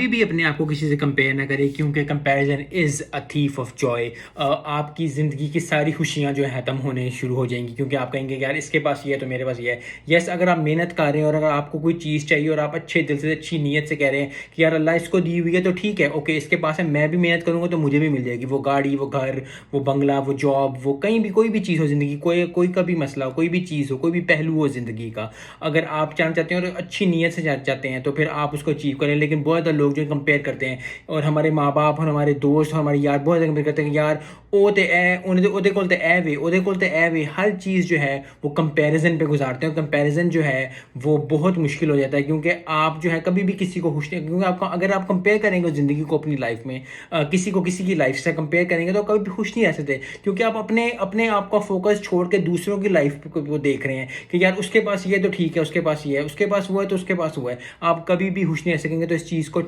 کبھی بھی اپنے آپ کو کسی سے کمپیئر نہ کرے، کیونکہ comparison is a تھیف of joy. آپ کی زندگی کی ساری خوشیاں جو ہیں ختم ہونے شروع ہو جائیں گی، کیونکہ آپ کہیں گے کہ یار اس کے پاس یہ ہے تو میرے پاس یہ ہے. یس، اگر آپ محنت کر رہے ہیں اور اگر آپ کو کوئی چیز چاہیے اور آپ اچھے دل سے اچھی نیت سے کہہ رہے ہیں کہ یار اللہ اس کو دی ہوئی ہے تو ٹھیک ہے، اوکے اس کے پاس ہے، میں بھی محنت کروں گا تو مجھے بھی مل جائے گی وہ گاڑی، وہ گھر، وہ بنگلہ، وہ جاب، وہ کہیں بھی کوئی بھی چیز ہو زندگی، کوئی کا بھی مسئلہ ہو، کوئی بھی چیز ہو، کوئی بھی پہلو ہو زندگی کا، اگر آپ جانا چاہتے ہیں اور اچھی نیت سے چاہتے ہیں تو پھر آپ اس کو اچیو کریں. لیکن بہت زیادہ لوگ جو کمپیئر کرتے ہیں، اور ہمارے ماں باپ اور ہمارے دوست اور ہمارے یار بہت زیادہ کمپیئر کرتے ہیں کہ یار وہ تو اے وہ کول تو اے وے، وہ کول تو اے وے. ہر چیز جو ہے وہ کمپیریزن پہ گزارتے ہیں، اور کمپیریزن جو ہے وہ بہت مشکل ہو جاتا ہے، کیونکہ آپ جو ہے کبھی بھی کسی کو خوش نہیں، کیونکہ آپ اگر آپ کمپیئر کریں گے زندگی کو اپنی لائف میں کسی کو کسی کی لائف سے کمپیئر کریں گے تو کبھی بھی خوش نہیں رہ سکتے، کیونکہ آپ اپنے آپ کا فوکس چھوڑ کے دوسروں کی لائف کو دیکھ رہے ہیں کہ یار اس کے پاس یہ تو ٹھیک ہے، اس کے پاس یہ ہے، اس کے پاس وہ ہے تو اس کے پاس وہ ہے. آپ کبھی بھی خوش نہیں رہ سکیں گے، تو اس چیز کو